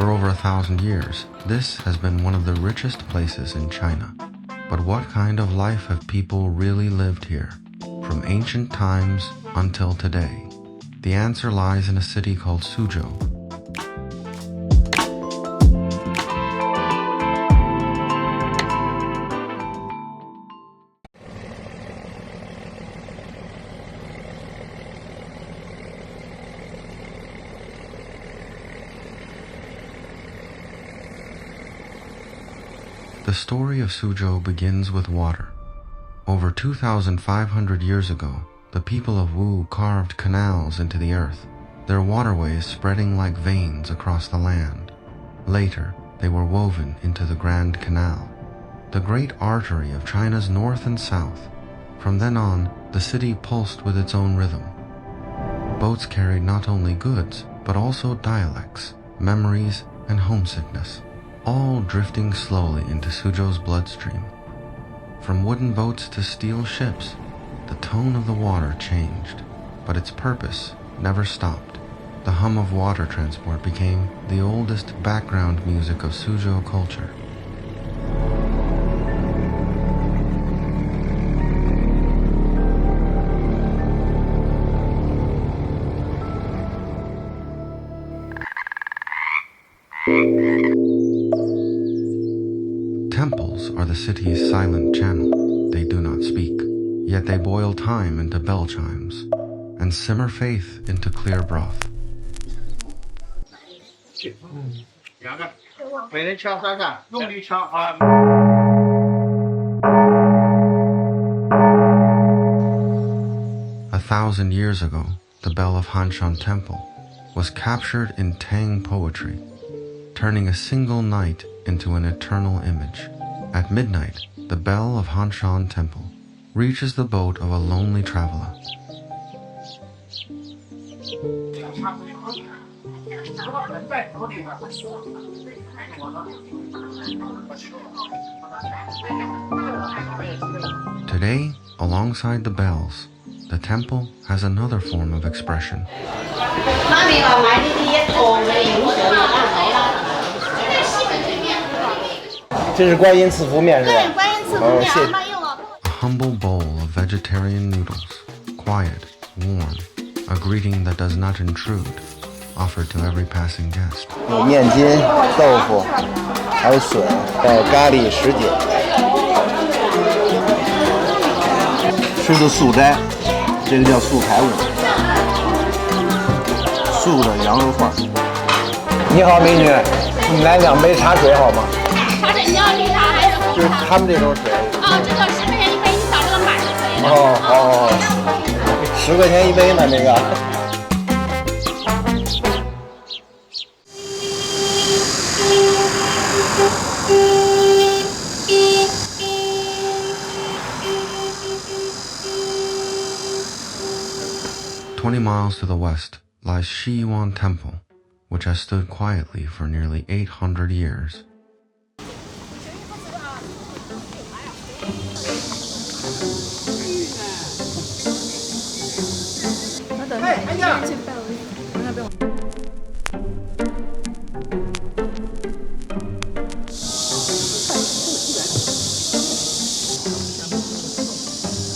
For over 1,000 years, this has been one of the richest places in China. But what kind of life have people really lived here, from ancient times until today? The answer lies in a city called Suzhou. The story of Suzhou begins with water. Over 2,500 years ago, the people of Wu carved canals into the earth, their waterways spreading like veins across the land. Later, they were woven into the Grand Canal, the great artery of China's north and south. From then on, the city pulsed with its own rhythm. Boats carried not only goods, but also dialects, memories, and homesickness, all drifting slowly into Suzhou's bloodstream. From wooden boats to steel ships, the tone of the water changed, but its purpose never stopped. The hum of water transport became the oldest background music of Suzhou culture. Temples are the city's silent channel. They do not speak, yet they boil time into bell chimes and simmer faith into clear broth. A 1,000 years ago, the bell of Hanshan Temple was captured in Tang poetry, turning a single night into an eternal image. At midnight, the bell of Hanshan Temple reaches the boat of a lonely traveler. Today, alongside the bells, the temple has another form of expression. A humble bowl of vegetarian noodles, quiet, warm, a greeting that does not intrude, offered to every passing guest. 有面筋、豆腐，还有笋，还有咖喱什锦。吃的素斋，这个叫素排骨，素的羊肉串。你好，美女，我们来2杯茶水好吗？茶水你要绿茶还是红茶？就是他们这种水。哦，这个10块钱1杯，你找这个码就可以了。哦，10块钱1杯呢，这个。20 miles to the west lies Shiyuan Temple, which has stood quietly for nearly 800 years.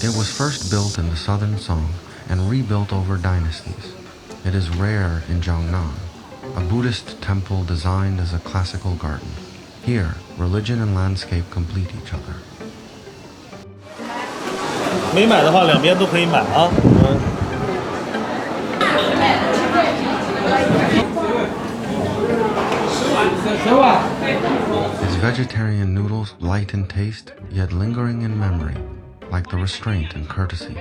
It was first built in the southern Song and rebuilt over dynasties. It is rare in Jiangnan, a Buddhist temple designed as a classical garden. Here, religion and landscape complete each other. 没买的话，两边都可以买啊。Its vegetarian noodles light in taste, yet lingering in memory, like the restraint and courtesy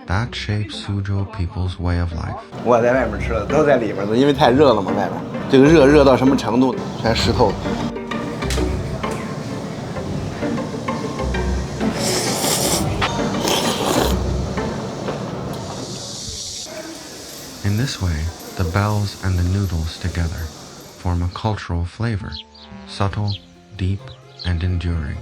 that shapes Suzhou people's way of life. 我在外面吃的，都在里边的，因为太热了嘛，外边这个热到什么程度，全湿透了。In this way, the bells and the noodles together form a cultural flavor, subtle, deep, and enduring.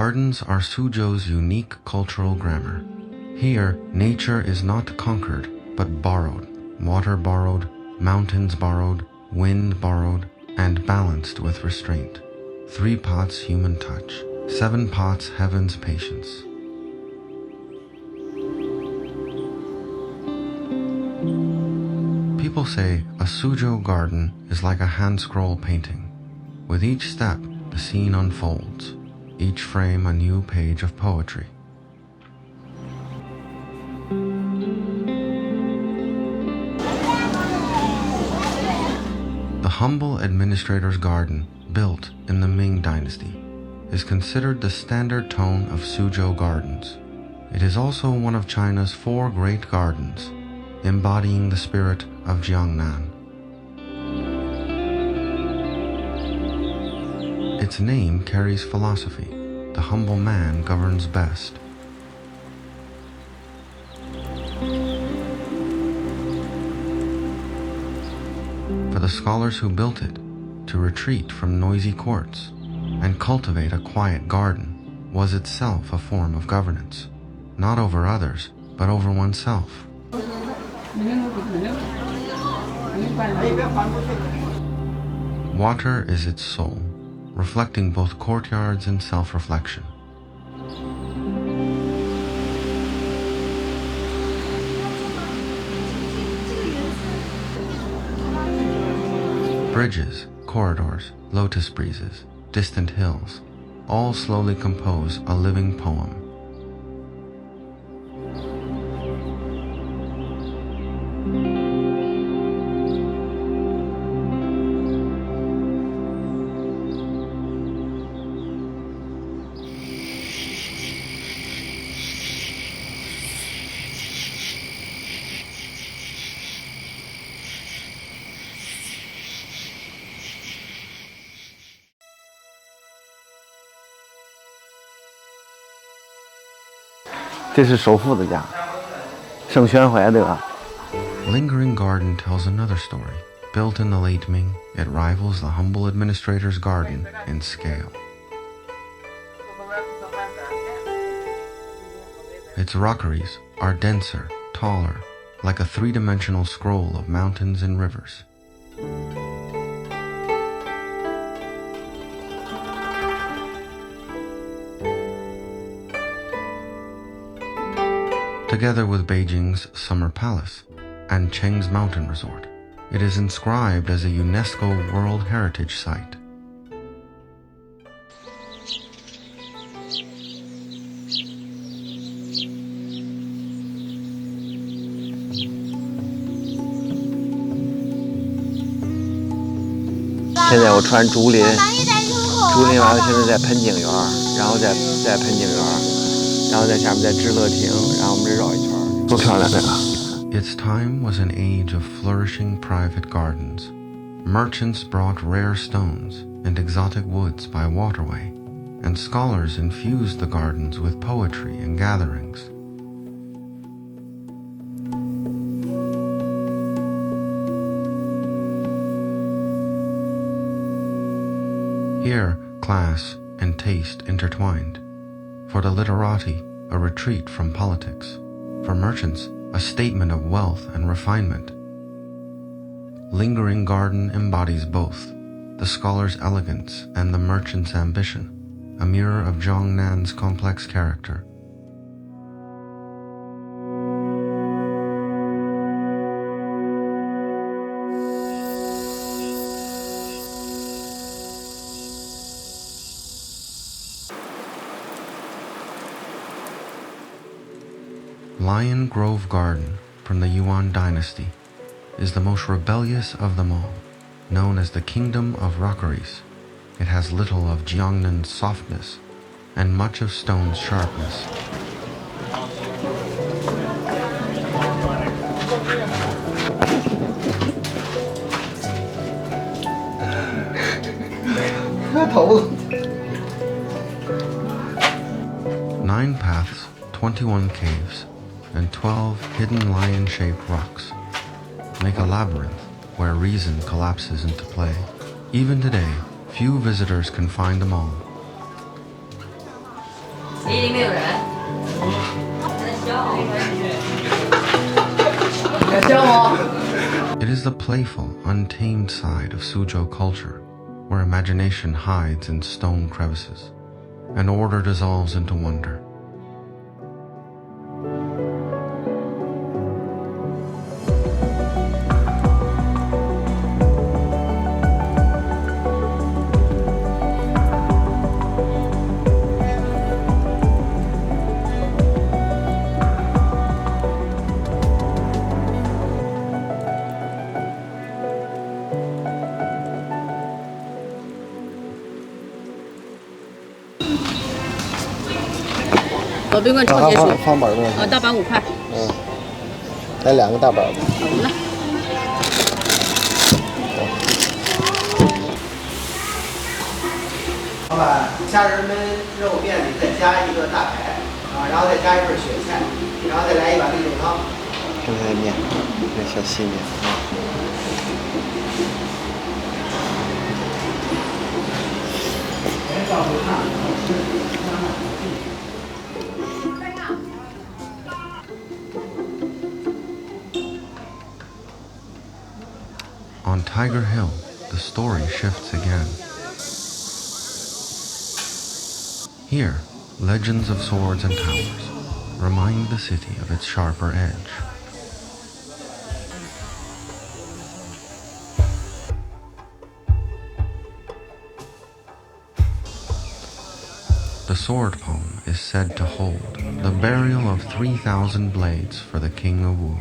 Gardens are Suzhou's unique cultural grammar. Here, nature is not conquered, but borrowed. Water borrowed, mountains borrowed, wind borrowed, and balanced with restraint. 3 pots human touch, 7 pots heaven's patience. People say a Suzhou garden is like a hand-scroll painting. With each step, the scene unfolds, each frame a new page of poetry. The humble administrator's garden, built in the Ming Dynasty, is considered the standard tone of Suzhou gardens. It is also one of China's 4 great gardens, embodying the spirit of Jiangnan. Its name carries philosophy. The humble man governs best. For the scholars who built it, to retreat from noisy courts and cultivate a quiet garden was itself a form of governance, not over others, but over oneself. Water is its soul, reflecting both courtyards and self-reflection. Bridges, corridors, lotus breezes, distant hills, all slowly compose a living poem. Lingering Garden tells another story. Built in the late Ming, it rivals the humble administrator's garden in scale. Its rockeries are denser, taller, like a 3-dimensional scroll of mountains and rivers. Together with Beijing's Summer Palace and Cheng's Mountain Resort, it is inscribed as a UNESCO World Heritage Site. Now I'm穿竹林，竹林完了，现在在喷景园，然后再喷景园，然后在下面再知乐亭，然后我们这绕一圈，多漂亮这个！ Its time was an age of flourishing private gardens. Merchants brought rare stones and exotic woods by waterway, and scholars infused the gardens with poetry and gatherings. Here, class and taste intertwined. For the literati, a retreat from politics. For merchants, a statement of wealth and refinement. Lingering Garden embodies both, the scholar's elegance and the merchant's ambition, a mirror of Jiangnan's complex character. Lion Grove Garden from the Yuan dynasty is the most rebellious of them all, known as the Kingdom of Rockeries. It has little of Jiangnan's softness and much of stone's sharpness. Nine paths, 21 caves, and 12 hidden lion-shaped rocks make a labyrinth where reason collapses into play. Even today, few visitors can find them all. 里没有人。It is the playful, untamed side of Suzhou culture, where imagination hides in stone crevices, and order dissolves into wonder.老冰棍超结束。放板多少钱？大板5块。来2个大板吧。好的。老板，虾仁焖肉面里再加一个大排然后再加一份雪菜，然后再来一碗绿豆汤。刚才面，这小细面On Tiger Hill, the story shifts again. Here, legends of swords and towers remind the city of its sharper edge. The sword poem is said to hold the burial of 3,000 blades for the king of Wu.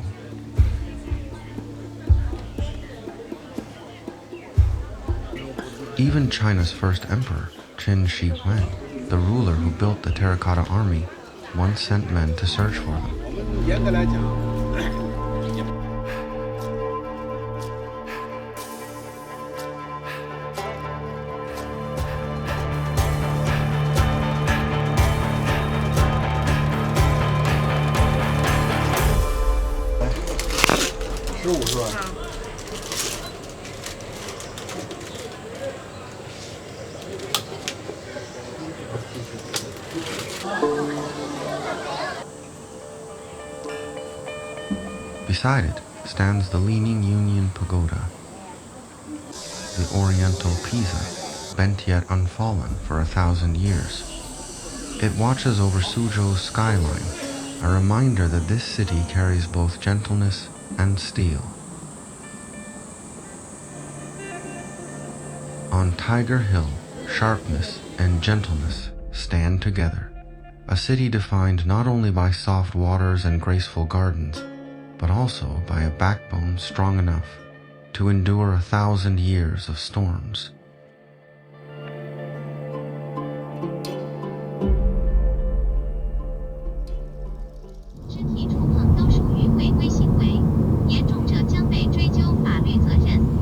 Even China's first emperor, Qin Shi Huang, the ruler who built the terracotta army, once sent men to search for them. 严格来讲。15是吧？Beside it stands the leaning Union Pagoda, the Oriental Pisa, bent yet unfallen for 1,000 years. It watches over Suzhou's skyline, a reminder that this city carries both gentleness and steel. On Tiger Hill, sharpness and gentleness stand together, a city defined not only by soft waters and graceful gardens, but also by a backbone strong enough to endure 1,000 years of storms.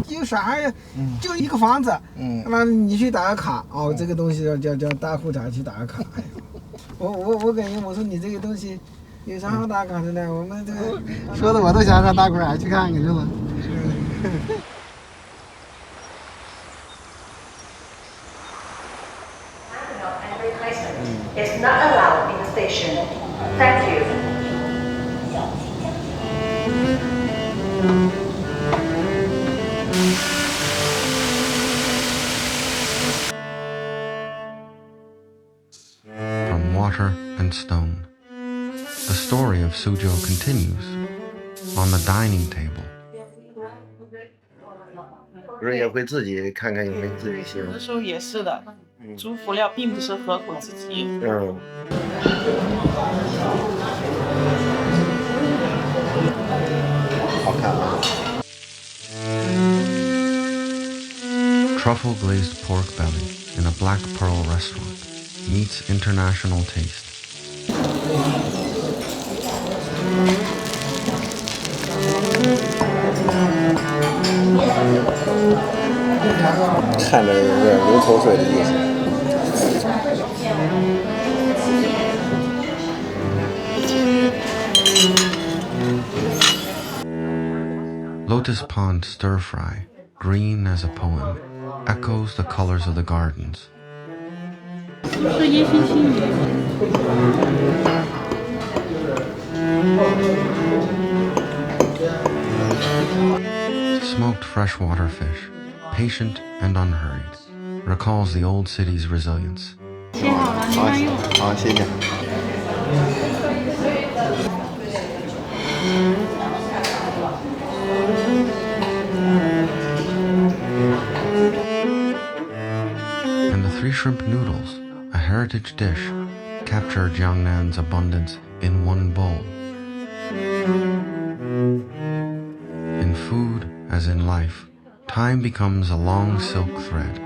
有啥呀？就一个房子，那你去打个卡这个东西叫大户长去打个卡。我感觉我说你这个东西有啥好打卡的呢？我们这个说的我都想上大户长去看看，是吧？Is not allowed in the station. Thank you. From water and stone, the story of Suzhou continues on the dining table. 有人也会自己看看有没有自己喜欢。有的时候也是的，猪辅料并不是合口之疾。好看啊。Truffle glazed pork belly in a black pearl restaurant meets international taste. 看着有点流口水的意思。Lotus pond stir fry, green as a poem, echoes the colors of the gardens. 是烟熏青鱼。Smoked freshwater fish, patient and unhurried, recalls the old city's resilience. 切好了，您慢用。好，谢谢。And the three shrimp noodles, a heritage dish, capture Jiangnan's abundance in one bowl. In food, as in life, time becomes a long silk thread.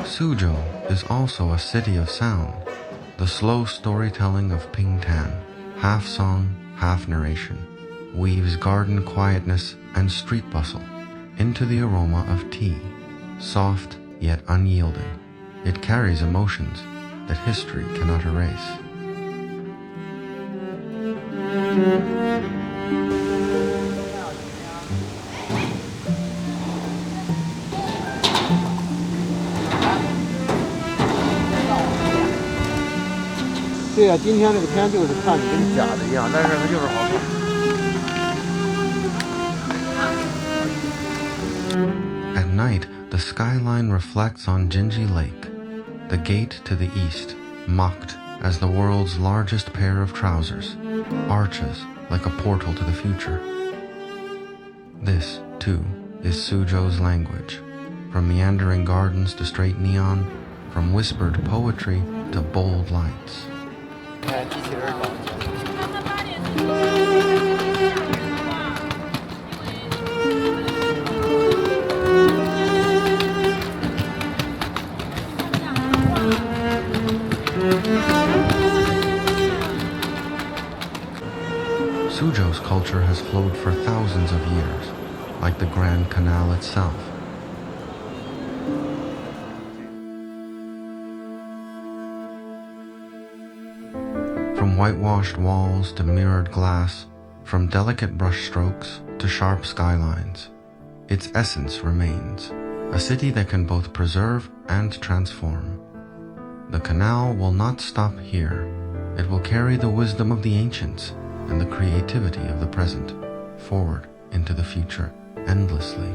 Suzhou is also a city of sound, the slow storytelling of Pingtan, half song, half narration, weaves garden quietness and street bustle into the aroma of tea, soft yet unyielding. It carries emotions that history cannot erase. "对呀，今天这个天就是看着跟假的一样，但是它就是好看。At night, the skyline reflects on Jinji Lake, the gate to the east, mocked as the world's largest pair of trousers, arches like a portal to the future. This, too, is Suzhou's language. From meandering gardens to straight neon, from whispered poetry to bold lights. Suzhou's culture has flowed for thousands of years, like the Grand Canal itself. From whitewashed walls to mirrored glass, from delicate brushstrokes to sharp skylines, its essence remains, a city that can both preserve and transform. The canal will not stop here. It will carry the wisdom of the ancients and the creativity of the present forward into the future endlessly.